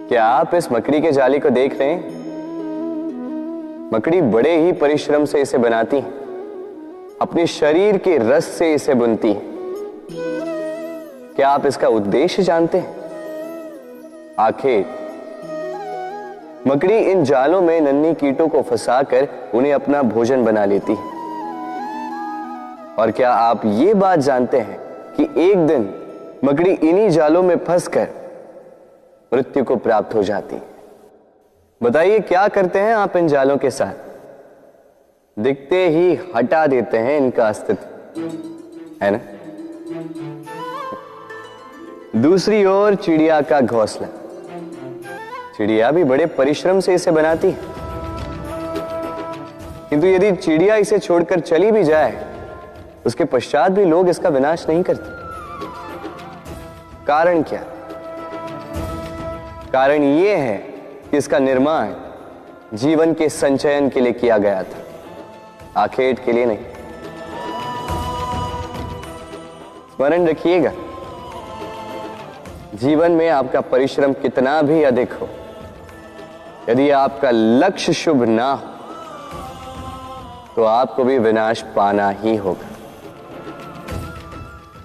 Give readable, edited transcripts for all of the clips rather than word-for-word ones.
क्या आप इस मकड़ी के जाली को देख रहे हैं? मकड़ी बड़े ही परिश्रम से इसे बनाती है, अपने शरीर के रस से इसे बुनती है। क्या आप इसका उद्देश्य जानते हैं? आखिर मकड़ी इन जालों में नन्ही कीटों को फंसाकर उन्हें अपना भोजन बना लेती है। और क्या आप ये बात जानते हैं कि एक दिन मकड़ी इन्हीं जालों में फंसकर मृत्यु को प्राप्त हो जाती है? बताइए क्या करते हैं आप इन जालों के साथ? दिखते ही हटा देते हैं इनका अस्तित्व, है ना? दूसरी ओर चिड़िया का घोंसला। चिड़िया भी बड़े परिश्रम से इसे बनाती है, किंतु यदि चिड़िया इसे छोड़कर चली भी जाए, उसके पश्चात भी लोग इसका विनाश नहीं करते। कारण क्या? कारण यह है कि इसका निर्माण जीवन के संचयन के लिए किया गया था, आखेट के लिए नहीं। स्मरण रखिएगा, जीवन में आपका परिश्रम कितना भी अधिक हो, यदि आपका लक्ष्य शुभ ना हो तो आपको भी विनाश पाना ही होगा।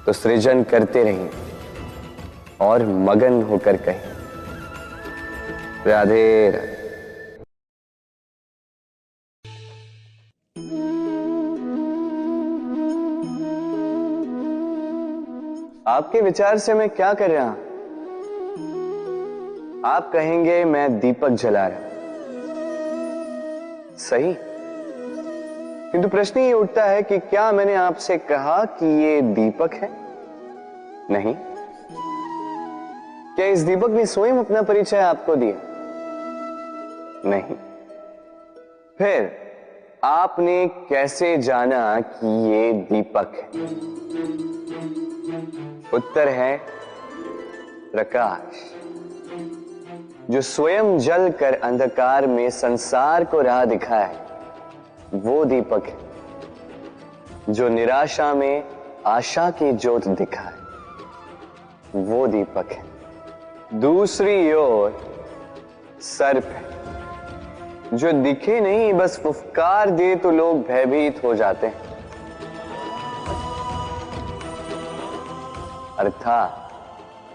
तो सृजन करते रहिए और मगन होकर कहिए राधे राधे। आपके विचार से मैं क्या कर रहा हूं? आप कहेंगे मैं दीपक जला रहा। सही, किंतु प्रश्न ये उठता है कि क्या मैंने आपसे कहा कि ये दीपक है? नहीं। क्या इस दीपक ने स्वयं अपना परिचय आपको दिया? नहीं। फिर आपने कैसे जाना कि ये दीपक है? उत्तर है प्रकाश, जो स्वयं जलकर अंधकार में संसार को राह दिखाए, वो दीपक है। जो निराशा में आशा की ज्योत दिखाए, वो दीपक है। दूसरी ओर सर्प है, जो दिखे नहीं, बस फुफकार दे तो लोग भयभीत हो जाते हैं। अर्थात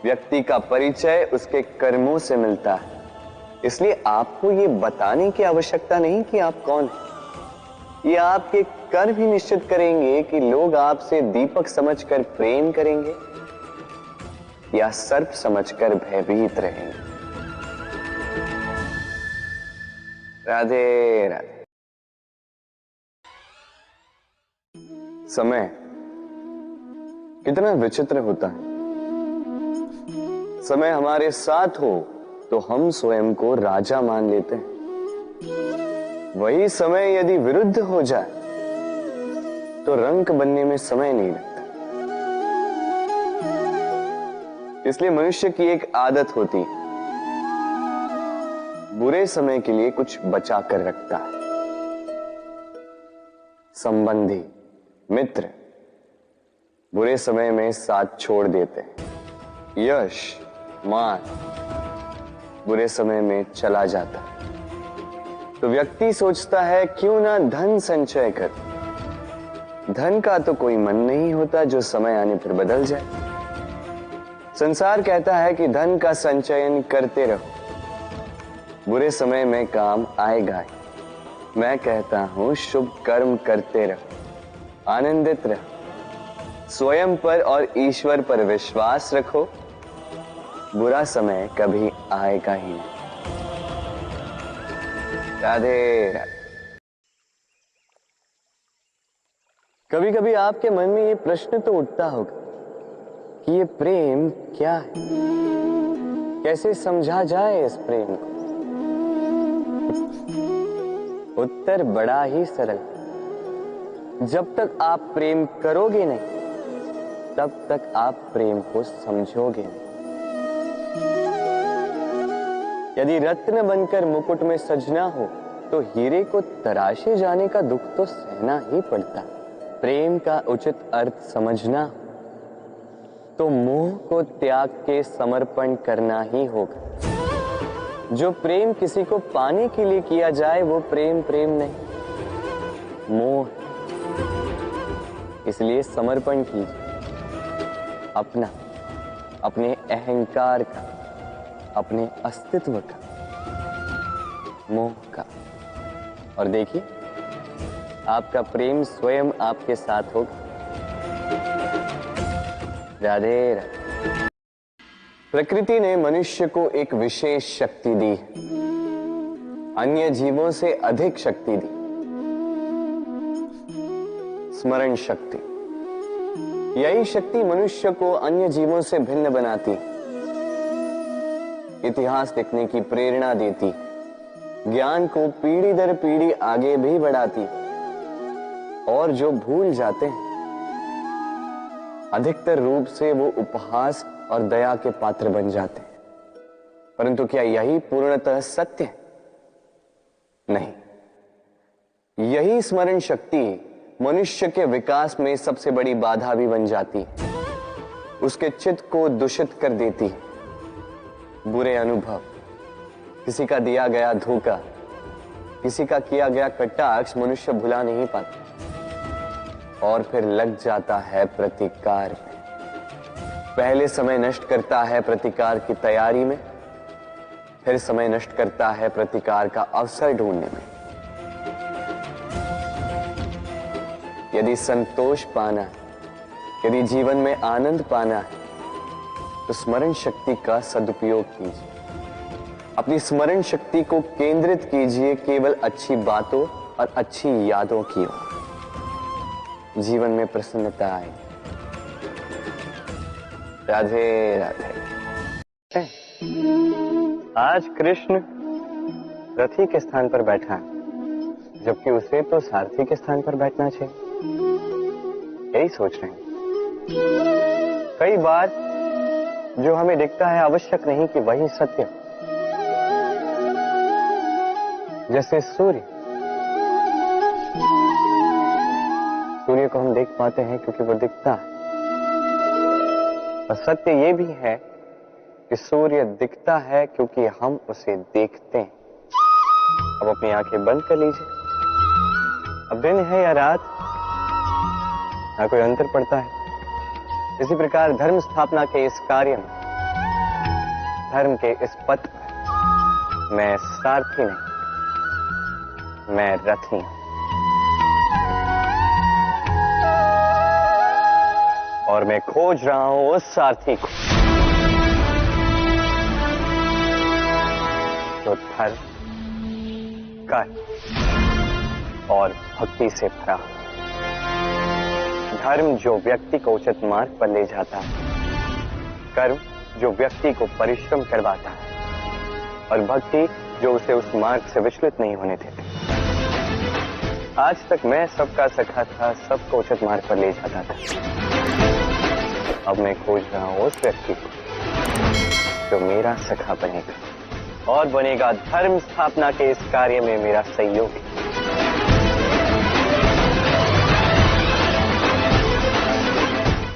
व्यक्ति का परिचय उसके कर्मों से मिलता है। इसलिए आपको यह बताने की आवश्यकता नहीं कि आप कौन हैं। ये आपके कर्म ही निश्चित करेंगे कि लोग आपसे दीपक समझकर प्रेम करेंगे या सर्प समझकर भयभीत रहेंगे। राधे राधे। समय कितना विचित्र होता है। समय हमारे साथ हो तो हम स्वयं को राजा मान लेते हैं। वही समय यदि विरुद्ध हो जाए तो रंक बनने में समय नहीं लगता। इसलिए मनुष्य की एक आदत होती है, बुरे समय के लिए कुछ बचा कर रखता है। संबंधी, मित्र बुरे समय में साथ छोड़ देते हैं। यश, मान बुरे समय में चला जाता है। तो व्यक्ति सोचता है क्यों ना धन संचय कर। धन का तो कोई मन नहीं होता जो समय आने पर बदल जाए। संसार कहता है कि धन का संचयन करते रहो, बुरे समय में काम आएगा ही। मैं कहता हूं शुभ कर्म करते रहो, आनंदित रहो, स्वयं पर और ईश्वर पर विश्वास रखो, बुरा समय कभी आएगा ही नहीं। राधे राधे। कभी कभी आपके मन में ये प्रश्न तो उठता होगा कि ये प्रेम क्या है, कैसे समझा जाए इस प्रेम को? उत्तर बड़ा ही सरल। जब तक आप प्रेम करोगे नहीं, तब तक आप प्रेम को समझोगे नहीं। यदि रत्न बनकर मुकुट में सजना हो तो हीरे को तराशे जाने का दुख तो सहना ही पड़ता है। प्रेम का उचित अर्थ समझना तो मोह को त्याग के समर्पण करना ही होगा। जो प्रेम किसी को पाने के लिए किया जाए वो प्रेम प्रेम नहीं, मोह। इसलिए समर्पण कीजिए अपना, अपने अहंकार का, अपने अस्तित्व का, मोह का, और देखिए आपका प्रेम स्वयं आपके साथ होगा। राधे राधे। प्रकृति ने मनुष्य को एक विशेष शक्ति दी, अन्य जीवों से अधिक शक्ति दी, स्मरण शक्ति। यही शक्ति मनुष्य को अन्य जीवों से भिन्न बनाती, इतिहास लिखने की प्रेरणा देती, ज्ञान को पीढ़ी दर पीढ़ी आगे भी बढ़ाती, और जो भूल जाते हैं अधिकतर रूप से वो उपहास और दया के पात्र बन जाते हैं। परंतु क्या यही पूर्णतः सत्य है? नहीं। यही स्मरण शक्ति मनुष्य के विकास में सबसे बड़ी बाधा भी बन जाती, उसके चित्त को दूषित कर देती। बुरे अनुभव, किसी का दिया गया धोखा, किसी का किया गया कटाक्ष मनुष्य भुला नहीं पाता, और फिर लग जाता है प्रतिकार में। पहले समय नष्ट करता है प्रतिकार की तैयारी में, फिर समय नष्ट करता है प्रतिकार का अवसर ढूंढने में। यदि संतोष पाना है, यदि जीवन में आनंद पाना है, तो स्मरण शक्ति का सदुपयोग कीजिए। अपनी स्मरण शक्ति को केंद्रित कीजिए केवल अच्छी बातों और अच्छी यादों की ओर। जीवन में प्रसन्नता आए। राधे राधे। आज कृष्ण रथी के स्थान पर बैठा है, जबकि उसे तो सारथी के स्थान पर बैठना चाहिए। यही सोच रहे हैं। कई बार जो हमें दिखता है आवश्यक नहीं कि वही सत्य। जैसे सूर्य को हम देख पाते हैं क्योंकि वो दिखता है, और सत्य ये भी है कि सूर्य दिखता है क्योंकि हम उसे देखते हैं। अब अपनी आंखें बंद कर लीजिए। अब दिन है या रात, ना कोई अंतर पड़ता है। इसी प्रकार धर्म स्थापना के इस कार्य में, धर्म के इस पथ पर मैं सारथी नहीं, मैं रथी हूं। और मैं खोज रहा हूं उस सारथी को जो धर्म, कर्म और भक्ति से भरा हो। धर्म जो व्यक्ति को उचित मार्ग पर ले जाता है, कर्म जो व्यक्ति को परिश्रम करवाता है, और भक्ति जो उसे उस मार्ग से विचलित नहीं होने देती। आज तक मैं सबका सखा था, सबको उचित मार्ग पर ले जाता था। अब मैं खोज रहा हूं उस व्यक्ति को जो मेरा सखा बनेगा और बनेगा धर्म स्थापना के इस कार्य में मेरा सहयोगी।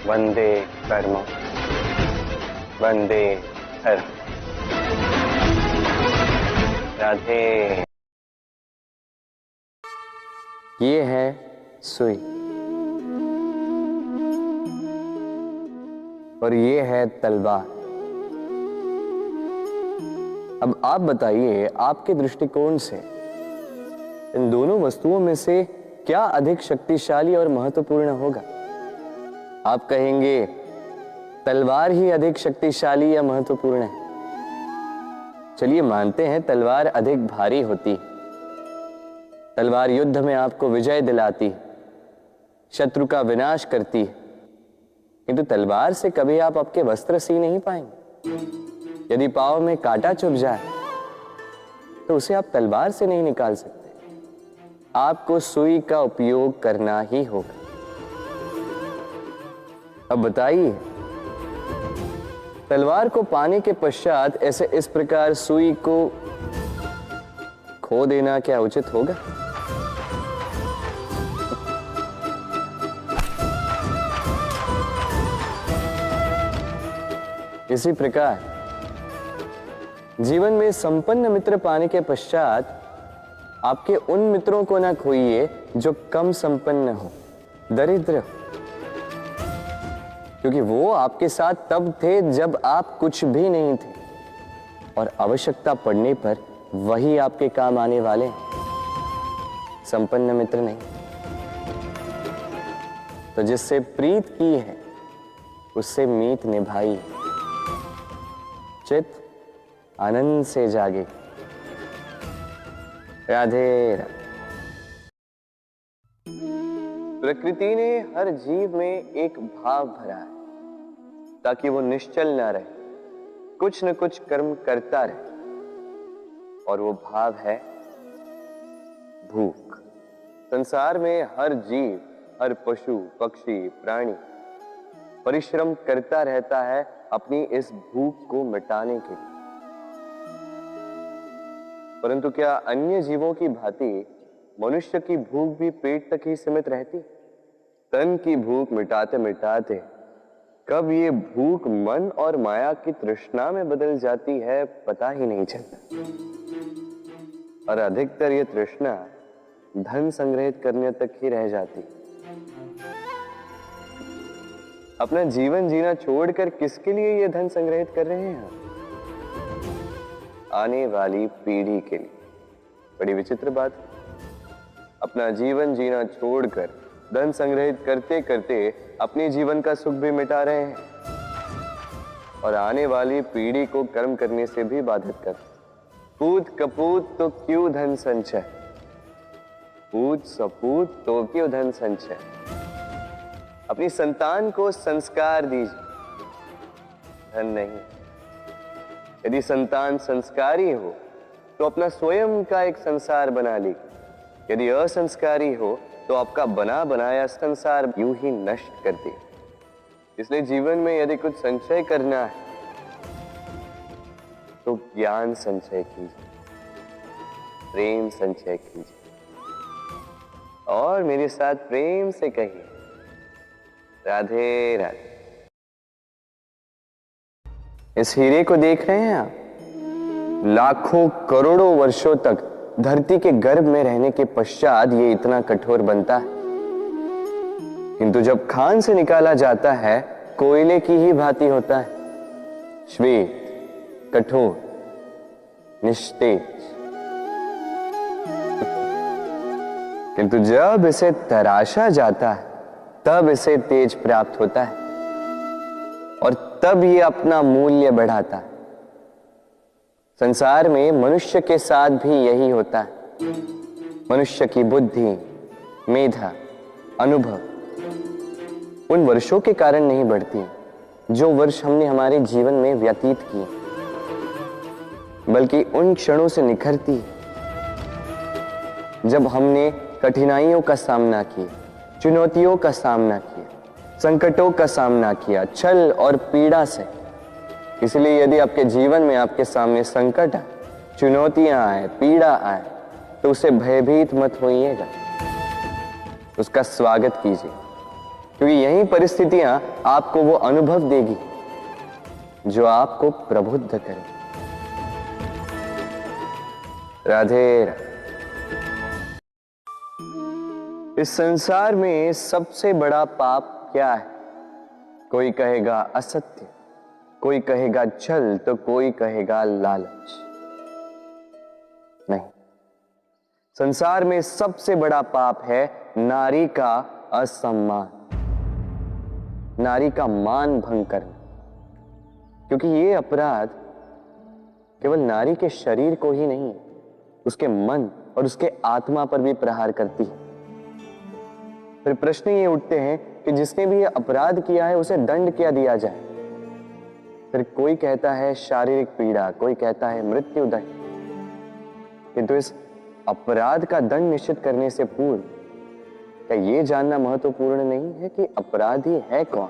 वंदे कर्म, वंदे धर्म। राधे। ये है सुई और ये है तलवार। अब आप बताइए, आपके दृष्टिकोण से इन दोनों वस्तुओं में से क्या अधिक शक्तिशाली और महत्वपूर्ण होगा? आप कहेंगे तलवार ही अधिक शक्तिशाली या महत्वपूर्ण है। चलिए मानते हैं तलवार अधिक भारी होती, तलवार युद्ध में आपको विजय दिलाती, शत्रु का विनाश करती, किंतु तलवार से कभी आप आपके वस्त्र सी नहीं पाएंगे। यदि पांव में कांटा चुभ जाए तो उसे आप तलवार से नहीं निकाल सकते, आपको सुई का उपयोग करना ही होगा। अब बताइए, तलवार को पाने के पश्चात ऐसे इस प्रकार सुई को खो देना क्या उचित होगा? इसी प्रकार जीवन में संपन्न मित्र पाने के पश्चात आपके उन मित्रों को ना खोइए जो कम संपन्न हो, दरिद्र हो, क्योंकि वो आपके साथ तब थे जब आप कुछ भी नहीं थे और आवश्यकता पड़ने पर वही आपके काम आने वाले हैं, संपन्न मित्र नहीं। तो जिससे प्रीत की है उससे मीत निभाई, चित आनंद से जागे। राधे राधे। प्रकृति ने हर जीव में एक भाव भरा है ताकि वो निश्चल ना रहे, कुछ न कुछ कर्म करता रहे, और वो भाव है भूख। संसार में हर जीव, हर पशु पक्षी प्राणी परिश्रम करता रहता है अपनी इस भूख को मिटाने के लिए। परंतु क्या अन्य जीवों की भांति मनुष्य की भूख भी पेट तक ही सीमित रहती? तन की भूख मिटाते मिटाते कब ये भूख मन और माया की तृष्णा में बदल जाती है पता ही नहीं चलता। और अधिकतर ये तृष्णा धन संग्रहित करने तक ही रह जाती। अपना जीवन जीना छोड़कर किसके लिए ये धन संग्रहित कर रहे हैं? आने वाली पीढ़ी के लिए। बड़ी विचित्र बात। अपना जीवन जीना छोड़कर धन संग्रहित करते करते अपने जीवन का सुख भी मिटा रहे हैं और आने वाली पीढ़ी को कर्म करने से भी बाधित करते। पूत कपूत तो क्यों धन संचय, पूत सपूत तो क्यों धन संचय। अपनी संतान को संस्कार दीजिए, धन नहीं। यदि संतान संस्कारी हो तो अपना स्वयं का एक संसार बना ली। यदि असंस्कारी हो तो आपका बना बनाया संसार यूं ही नष्ट कर दे। इसलिए जीवन में यदि कुछ संचय करना है तो ज्ञान संचय कीजिए, प्रेम संचय कीजिए और मेरे साथ प्रेम से कहिए राधे राधे। इस हीरे को देख रहे हैं आप? लाखों करोड़ों वर्षों तक धरती के गर्भ में रहने के पश्चात ये इतना कठोर बनता है, किंतु जब खान से निकाला जाता है कोयले की ही भांति होता है, श्वेत, कठोर, निस्तेज। किंतु जब इसे तराशा जाता है तब इसे तेज प्राप्त होता है और तब ये अपना मूल्य बढ़ाता है। संसार में मनुष्य के साथ भी यही होता है। मनुष्य की बुद्धि, मेधा, अनुभव उन वर्षों के कारण नहीं बढ़ती जो वर्ष हमने हमारे जीवन में व्यतीत किए, बल्कि उन क्षणों से निखरती जब हमने कठिनाइयों का सामना किया, चुनौतियों का सामना किया, संकटों का सामना किया, छल और पीड़ा से। इसलिए यदि आपके जीवन में आपके सामने संकट आए, चुनौतियां आए, पीड़ा आए, तो उसे भयभीत मत होइएगा, उसका स्वागत कीजिए, क्योंकि यही परिस्थितियां आपको वो अनुभव देगी जो आपको प्रबुद्ध करे। राधे राधे। इस संसार में सबसे बड़ा पाप क्या है? कोई कहेगा असत्य, कोई कहेगा छल, तो कोई कहेगा लालच। नहीं, संसार में सबसे बड़ा पाप है नारी का असम्मान, नारी का मान भंग करना। क्योंकि ये अपराध केवल नारी के शरीर को ही नहीं, उसके मन और उसके आत्मा पर भी प्रहार करती है। फिर प्रश्न ये उठते हैं कि जिसने भी ये अपराध किया है उसे दंड क्या दिया जाए? फिर कोई कहता है शारीरिक पीड़ा, कोई कहता है मृत्यु दंड। किंतु इस अपराध का दंड निश्चित करने से पूर्व क्या ये जानना महत्वपूर्ण नहीं है कि अपराधी है कौन?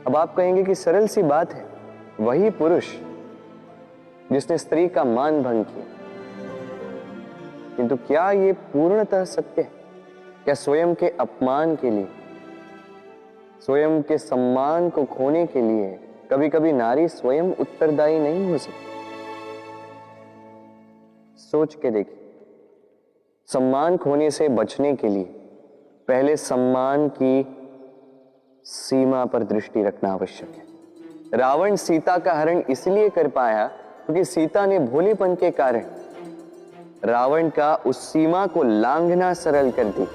अब आप कहेंगे कि सरल सी बात है, वही पुरुष जिसने स्त्री का मान भंग किया। किंतु क्या ये पूर्णतः सत्य है? क्या स्वयं के अपमान के लिए, स्वयं के सम्मान को खोने के लिए कभी कभी नारी स्वयं उत्तरदायी नहीं हो सकती? सोच के देखिए, सम्मान खोने से बचने के लिए पहले सम्मान की सीमा पर दृष्टि रखना आवश्यक है। रावण सीता का हरण इसलिए कर पाया क्योंकि सीता ने भोलेपन के कारण रावण का उस सीमा को लांघना सरल कर दी।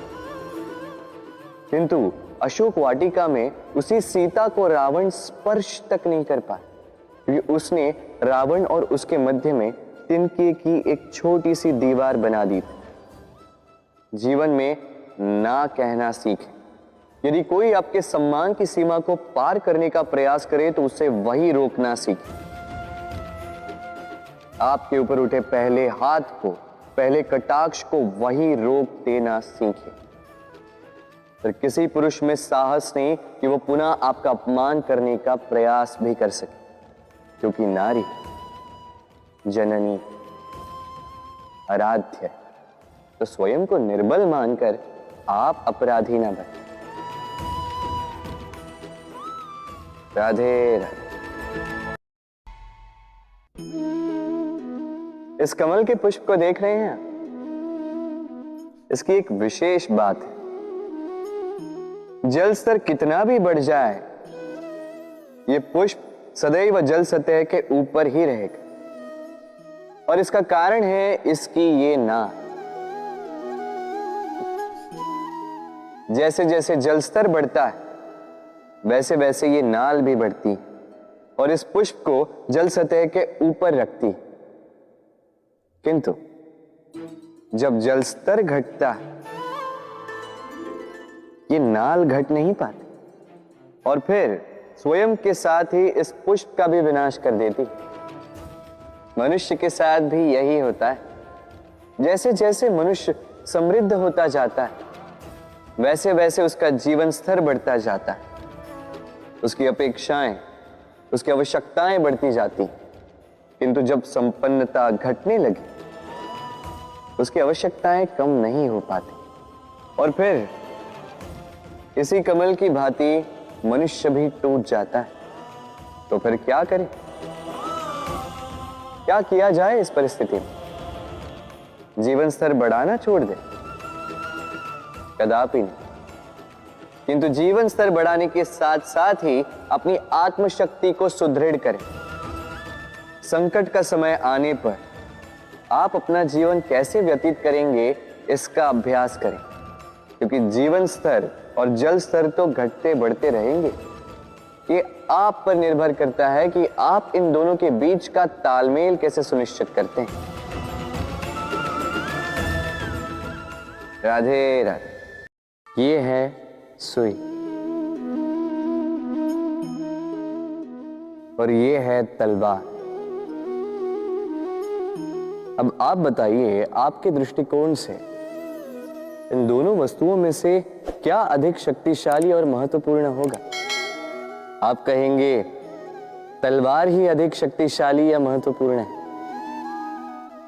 किंतु अशोक वाटिका में उसी सीता को रावण स्पर्श तक नहीं कर पाया क्योंकि उसने रावण और उसके मध्य में तिनके की एक छोटी सी दीवार बना दी थी। जीवन में ना कहना सीखें। यदि कोई आपके सम्मान की सीमा को पार करने का प्रयास करे तो उसे वही रोकना सीखें। आपके ऊपर उठे पहले हाथ को, पहले कटाक्ष को वही रोक देना सीखें। पर किसी पुरुष में साहस नहीं कि वो पुनः आपका अपमान करने का प्रयास भी कर सके, क्योंकि नारी जननी आराध्य है। तो स्वयं को निर्बल मानकर आप अपराधी ना बने। राधे राधे। इस कमल के पुष्प को देख रहे हैं? इसकी एक विशेष बात है, जल स्तर कितना भी बढ़ जाए ये पुष्प सदैव जल सतह के ऊपर ही रहेगा। और इसका कारण है इसकी ये नाल। जैसे जैसे जल स्तर बढ़ता है वैसे वैसे ये नाल भी बढ़ती है और इस पुष्प को जल सतह के ऊपर रखती है। किंतु जब जल स्तर घटता है ये नाल घट नहीं पाती और फिर स्वयं के साथ ही इस पुष्प का भी विनाश कर देती। मनुष्य के साथ भी यही होता है। जैसे जैसे मनुष्य समृद्ध होता जाता है वैसे वैसे उसका जीवन स्तर बढ़ता जाता है, उसकी अपेक्षाएं, उसकी आवश्यकताएं बढ़ती जाती। किंतु जब संपन्नता घटने लगी उसकी आवश्यकताएं कम नहीं हो पाती और फिर इसी कमल की भांति मनुष्य भी टूट जाता है। तो फिर क्या करें? क्या किया जाए इस परिस्थिति में? जीवन स्तर बढ़ाना छोड़ दे? कदापि नहीं। किंतु जीवन स्तर बढ़ाने के साथ साथ ही अपनी आत्मशक्ति को सुदृढ़ करें। संकट का समय आने पर आप अपना जीवन कैसे व्यतीत करेंगे इसका अभ्यास करें, क्योंकि जीवन स्तर और जल स्तर तो घटते बढ़ते रहेंगे। ये आप पर निर्भर करता है कि आप इन दोनों के बीच का तालमेल कैसे सुनिश्चित करते हैं। राधे राधे। ये है सुई और ये है तलवार। अब आप बताइए, आपके दृष्टिकोण से इन दोनों वस्तुओं में से क्या अधिक शक्तिशाली और महत्वपूर्ण होगा? आप कहेंगे तलवार ही अधिक शक्तिशाली या महत्वपूर्ण है।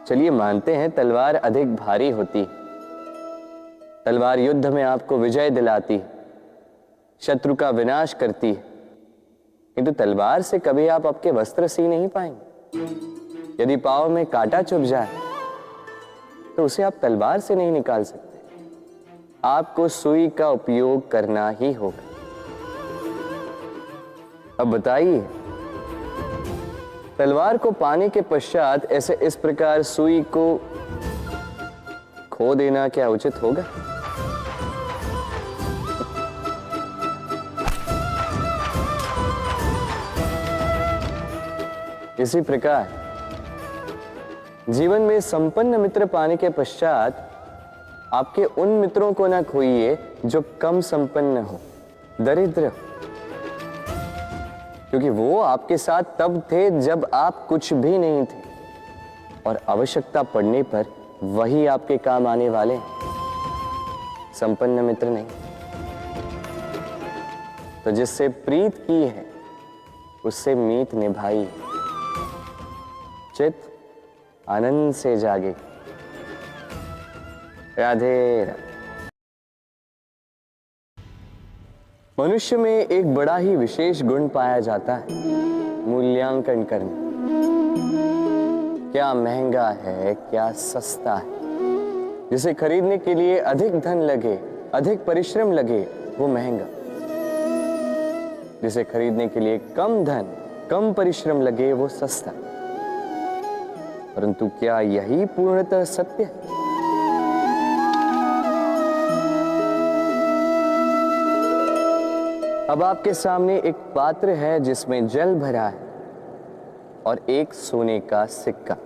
चलिए मानते हैं तलवार अधिक भारी होती, तलवार युद्ध में आपको विजय दिलाती, शत्रु का विनाश करती, किंतु तलवार से कभी आप आपके वस्त्र सी नहीं पाएंगे। यदि पांव में कांटा चुभ जाए तो उसे आप तलवार से नहीं निकाल सकते, आपको सुई का उपयोग करना ही होगा। अब बताइए, तलवार को पाने के पश्चात ऐसे इस प्रकार सुई को खो देना क्या उचित होगा? इसी प्रकार जीवन में संपन्न मित्र पाने के पश्चात आपके उन मित्रों को ना खोइए जो कम संपन्न हो, दरिद्र, क्योंकि वो आपके साथ तब थे जब आप कुछ भी नहीं थे और आवश्यकता पड़ने पर वही आपके काम आने वाले, संपन्न मित्र नहीं। तो जिससे प्रीत की है उससे मीत निभाई, चित आनंद से जागे। राधे राधे। मनुष्य में एक बड़ा ही विशेष गुण पाया जाता है, मूल्यांकन करना। क्या महंगा है, क्या सस्ता है। जिसे खरीदने के लिए अधिक धन लगे, अधिक परिश्रम लगे, वो महंगा। जिसे खरीदने के लिए कम धन, कम परिश्रम लगे, वो सस्ता। परंतु क्या यही पूर्णतः सत्य है? अब आपके सामने एक पात्र है जिसमें जल भरा है और एक सोने का सिक्का।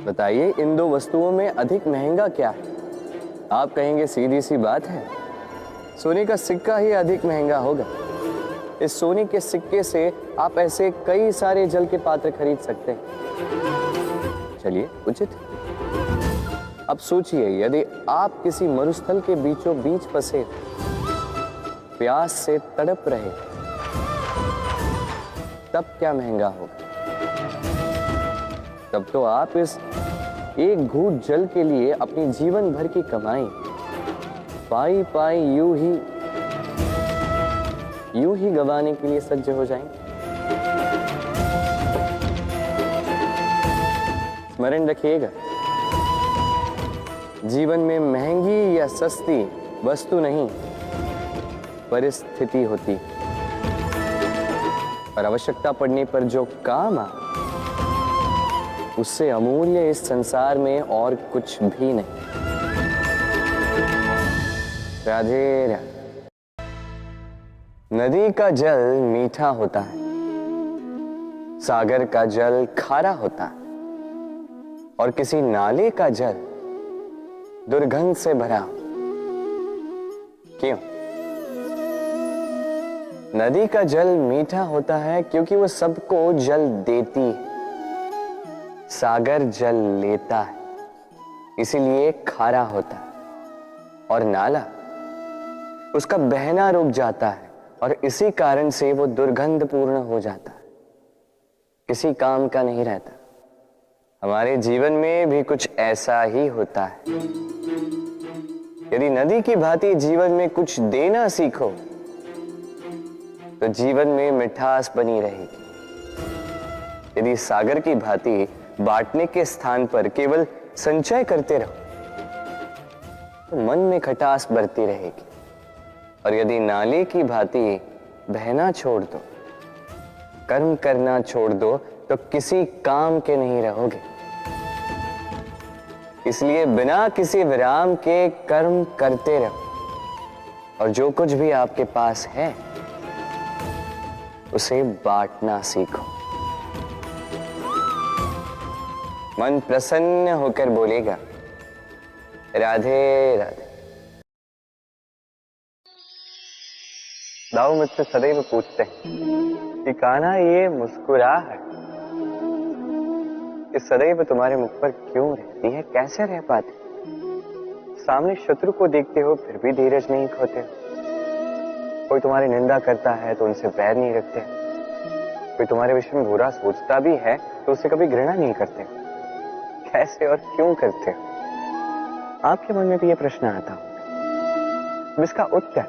बताइए, इन दो वस्तुओं में अधिक महंगा क्या है? आप कहेंगे सीधी सी बात है, सोने का सिक्का ही अधिक महंगा होगा। इस सोने के सिक्के से आप ऐसे कई सारे जल के पात्र खरीद सकते हैं। चलिए, उचित। अब सोचिए, यदि आप किसी मरुस्थल के बीचों बीच फंसे, प्यास से तड़प रहे, तब क्या महंगा होगा? तब तो आप इस एक घूंट जल के लिए अपनी जीवन भर की कमाई पाई पाई यूं ही गंवाने के लिए सज्ज हो जाएंगे। स्मरण रखिएगा, जीवन में महंगी या सस्ती वस्तु नहीं, परिस्थिति होती। और आवश्यकता पड़ने पर जो काम आ, उससे अमूल्य इस संसार में और कुछ भी नहीं। राधे राधे। नदी का जल मीठा होता है, सागर का जल खारा होता है, और किसी नाले का जल दुर्गंध से भरा। क्यों? नदी का जल मीठा होता है क्योंकि वो सबको जल देती है। सागर जल लेता है, इसीलिए खारा होता है। और नाला, उसका बहना रुक जाता है और इसी कारण से वो दुर्गंध पूर्ण हो जाता है, किसी काम का नहीं रहता। हमारे जीवन में भी कुछ ऐसा ही होता है। यदि नदी की भांति जीवन में कुछ देना सीखो तो जीवन में मिठास बनी रहेगी। यदि सागर की भांति बांटने के स्थान पर केवल संचय करते रहो तो मन में खटास बढ़ती रहेगी। और यदि नाले की भांति बहना छोड़ दो, कर्म करना छोड़ दो, तो किसी काम के नहीं रहोगे। इसलिए बिना किसी विराम के कर्म करते रहो, और जो कुछ भी आपके पास है उसे बांटना सीखो। मन प्रसन्न होकर बोलेगा, राधे राधे। दाऊ मुझसे सदैव पूछते हैं कि कान्हा, ये मुस्कुराहट ये सदैव तुम्हारे मुख पर क्यों रहती है? कैसे रह पाते? सामने शत्रु को देखते हो फिर भी धीरज नहीं खोते। कोई तुम्हारी निंदा करता है तो उनसे बैर नहीं रखते। कोई तुम्हारे विषय में बुरा सोचता भी है तो उससे कभी घृणा नहीं करते। कैसे और क्यों करते हो? आपके मन में भी यह प्रश्न आता हो। इसका उत्तर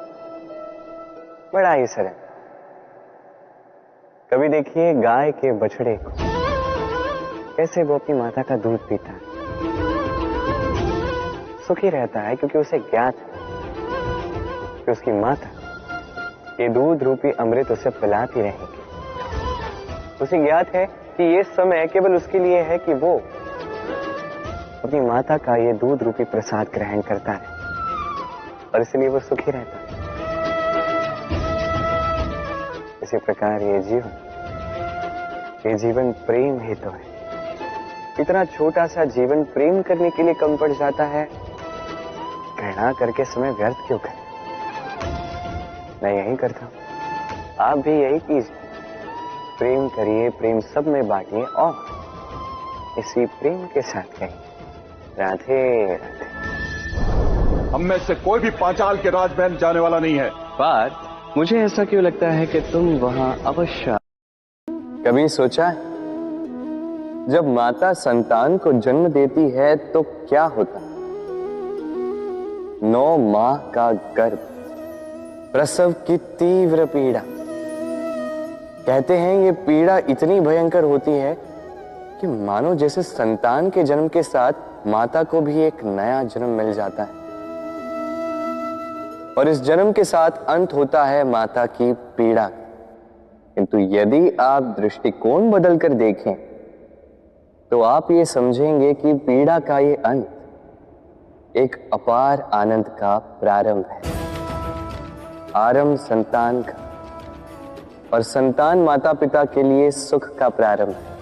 बड़ा ही सरल। कभी देखिए गाय के बछड़े को, कैसे वो अपनी माता का दूध पीता है, सुखी रहता है क्योंकि उसे ज्ञात है कि उसकी माता ये दूध रूपी अमृत उसे पिलाती रहेगी। उसे ज्ञात है कि ये समय केवल उसके लिए है कि वो अपनी माता का ये दूध रूपी प्रसाद ग्रहण करता है, और इसलिए वो सुखी रहता है। इसी प्रकार ये जीवन प्रेम हेतु है। इतना छोटा सा जीवन प्रेम करने के लिए कम पड़ जाता है। घृणा करके समय व्यर्थ क्यों करें? मैं यही करता हूं, आप भी यही कीजिए। प्रेम करिए, प्रेम सब में बांटिए, और इसी प्रेम के साथ कहिए, राधे राधे। हम में से कोई भी पांचाल के राजमहल जाने वाला नहीं है। पर मुझे ऐसा क्यों लगता है कि तुम वहां अवश्य। कभी सोचा है, जब माता संतान को जन्म देती है तो क्या होता? 9 माह का गर्भ, प्रसव की तीव्र पीड़ा। कहते हैं ये पीड़ा इतनी भयंकर होती है कि मानो जैसे संतान के जन्म के साथ माता को भी एक नया जन्म मिल जाता है और इस जन्म के साथ अंत होता है माता की पीड़ा। किंतु यदि आप दृष्टिकोण बदलकर देखें तो आप ये समझेंगे कि पीड़ा का ये अंत एक अपार आनंद का प्रारंभ है। आरंभ संतान का और संतान माता पिता के लिए सुख का प्रारंभ है।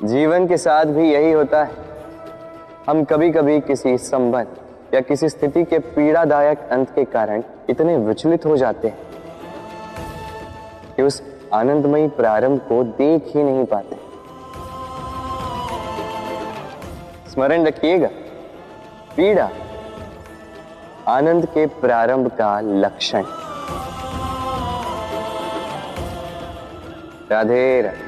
जीवन के साथ भी यही होता है। हम कभी कभी किसी संबंध या किसी स्थिति के पीड़ादायक अंत के कारण इतने विचलित हो जाते हैं कि उस आनंदमयी प्रारंभ को देख ही नहीं पाते। स्मरण रखिएगा, पीड़ा आनंद के प्रारंभ का लक्षण। राधे राधे।